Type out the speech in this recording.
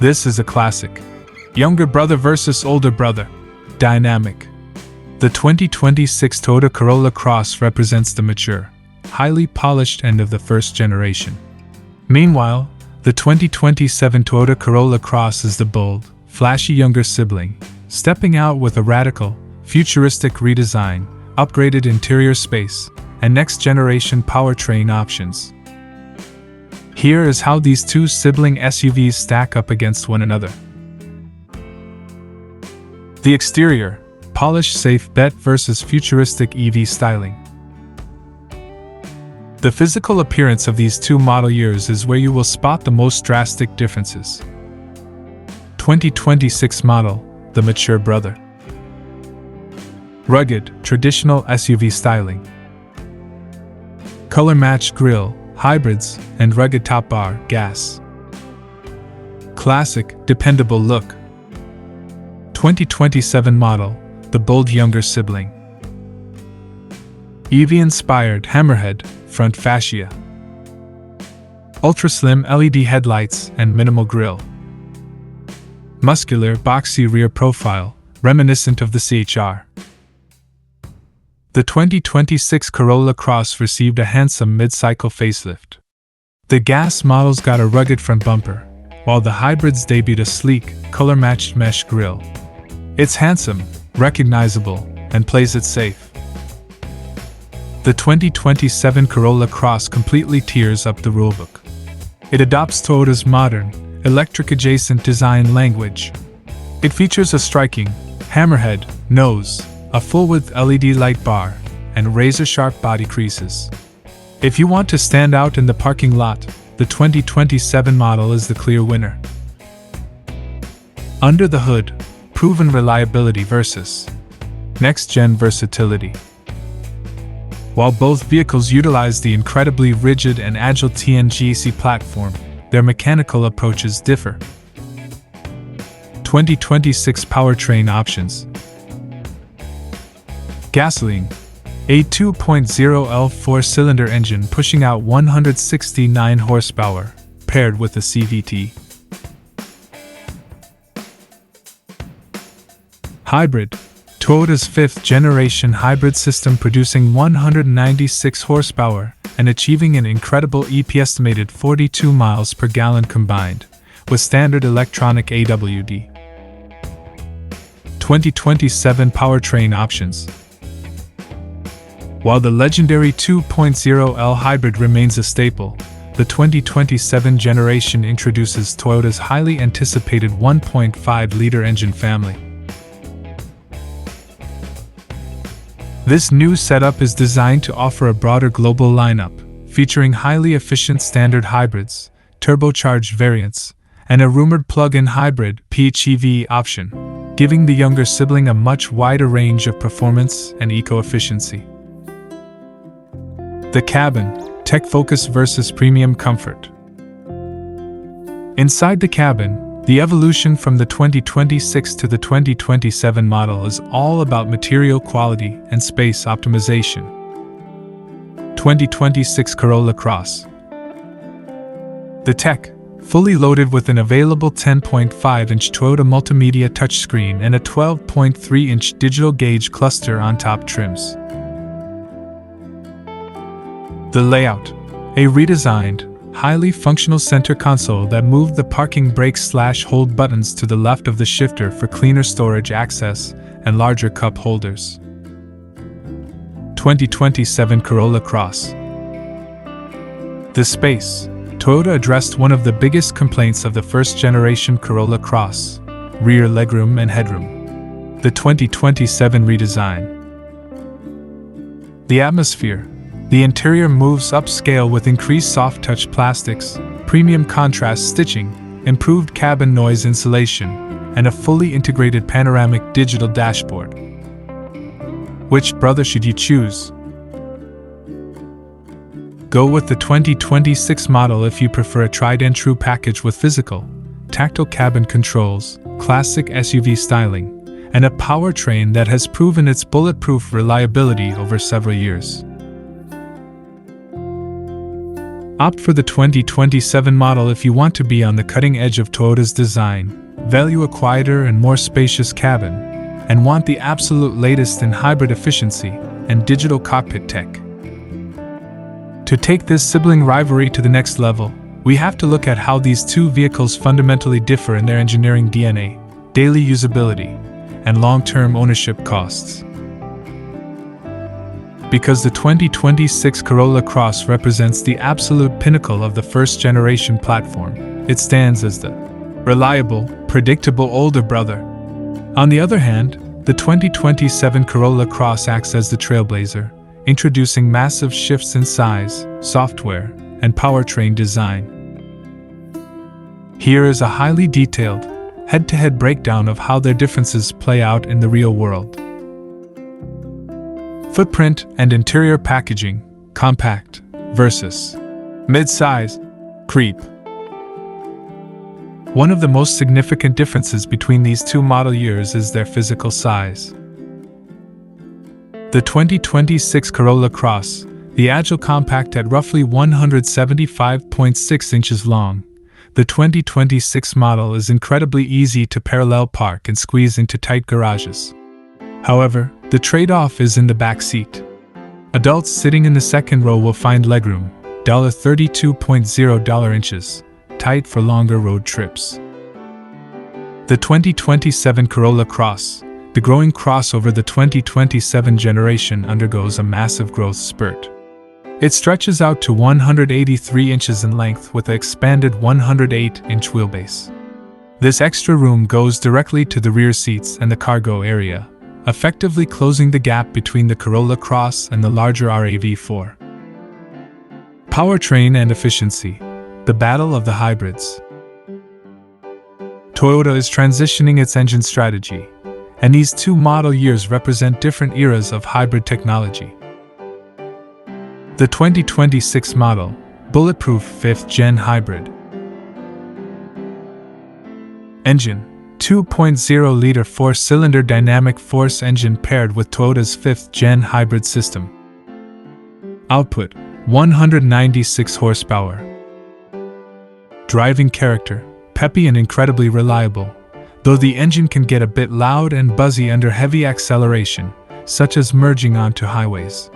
This is a classic. Younger brother versus older brother. Dynamic. The 2026 Toyota Corolla-Cross represents the mature, highly polished end of the first generation. Meanwhile, the 2027 Toyota Corolla-Cross is the bold, flashy younger sibling, stepping out with a radical, futuristic redesign, upgraded interior space, and next-generation powertrain options. Here is how these two sibling SUVs stack up against one another. The exterior, polished safe bet versus futuristic EV styling. The physical appearance of these two model years is where you will spot the most drastic differences. 2026 model, the mature brother. Rugged, traditional SUV styling. Color-matched grille, hybrids, and rugged top bar, gas. Classic, dependable look. 2027 model, the bold younger sibling. EV-inspired hammerhead, front fascia. Ultra-slim LED headlights and minimal grille. Muscular, boxy rear profile, reminiscent of the CHR. The 2026 Corolla-Cross received a handsome mid-cycle facelift. The gas models got a rugged front bumper, while the hybrids debuted a sleek, color-matched mesh grille. It's handsome, recognizable, and plays it safe. The 2027 Corolla-Cross completely tears up the rulebook. It adopts Toyota's modern, electric-adjacent design language. It features a striking, hammerhead, nose, a full-width LED light bar, and razor-sharp body creases. If you want to stand out in the parking lot, the 2027 model is the clear winner. Under the hood, proven reliability versus next-gen versatility. While both vehicles utilize the incredibly rigid and agile TNGA platform, their mechanical approaches differ. 2026 powertrain options. Gasoline. A 2.0L 4-cylinder engine pushing out 169 horsepower, paired with a CVT. Hybrid. Toyota's 5th-generation hybrid system producing 196 horsepower and achieving an incredible EP-estimated 42 miles per gallon combined, with standard electronic AWD. 2027 powertrain options. While the legendary 2.0L hybrid remains a staple, the 2027 generation introduces Toyota's highly anticipated 1.5-liter engine family. This new setup is designed to offer a broader global lineup, featuring highly efficient standard hybrids, turbocharged variants, and a rumored plug-in hybrid PHEV option, giving the younger sibling a much wider range of performance and eco-efficiency. The cabin, tech focus versus premium comfort. Inside the cabin, the evolution from the 2026 to the 2027 model is all about material quality and space optimization. 2026 Corolla-Cross. The tech, fully loaded with an available 10.5-inch Toyota multimedia touchscreen and a 12.3-inch digital gauge cluster on top trims. The layout, a redesigned, highly functional center console that moved the parking brake/hold buttons to the left of the shifter for cleaner storage access and larger cup holders. 2027 Corolla-Cross. The space. Toyota addressed one of the biggest complaints of the first-generation Corolla-Cross: rear legroom and headroom. The 2027 redesign. The atmosphere. The interior moves upscale with increased soft-touch plastics, premium contrast stitching, improved cabin noise insulation, and a fully integrated panoramic digital dashboard. Which brother should you choose? Go with the 2026 model if you prefer a tried-and-true package with physical, tactile cabin controls, classic SUV styling, and a powertrain that has proven its bulletproof reliability over several years. Opt for the 2027 model if you want to be on the cutting edge of Toyota's design, value a quieter and more spacious cabin, and want the absolute latest in hybrid efficiency and digital cockpit tech. To take this sibling rivalry to the next level, we have to look at how these two vehicles fundamentally differ in their engineering DNA, daily usability, and long-term ownership costs. Because the 2026 Corolla-Cross represents the absolute pinnacle of the first-generation platform, it stands as the reliable, predictable older brother. On the other hand, the 2027 Corolla-Cross acts as the trailblazer, introducing massive shifts in size, software, and powertrain design. Here is a highly detailed, head-to-head breakdown of how their differences play out in the real world. Footprint and interior packaging, compact versus mid-size, creep. One of the most significant differences between these two model years is their physical size. The 2026 Corolla-Cross, the agile compact at roughly 175.6 inches long, the 2026 model is incredibly easy to parallel park and squeeze into tight garages. However, the trade-off is in the back seat. Adults sitting in the second row will find legroom, $32.0 inches, tight for longer road trips. The 2027 Corolla-Cross, the growing crossover the 2027 generation, undergoes a massive growth spurt. It stretches out to 183 inches in length with an expanded 108-inch wheelbase. This extra room goes directly to the rear seats and the cargo area, effectively closing the gap between the Corolla-Cross and the larger RAV4. Powertrain and efficiency, the battle of the hybrids. Toyota is transitioning its engine strategy, and these two model years represent different eras of hybrid technology. The 2026 model, bulletproof 5th-gen hybrid. Engine, 2.0-liter 4-cylinder dynamic force engine paired with Toyota's 5th-gen hybrid system. Output, 196 horsepower. Driving character, peppy and incredibly reliable, though the engine can get a bit loud and buzzy under heavy acceleration, such as merging onto highways.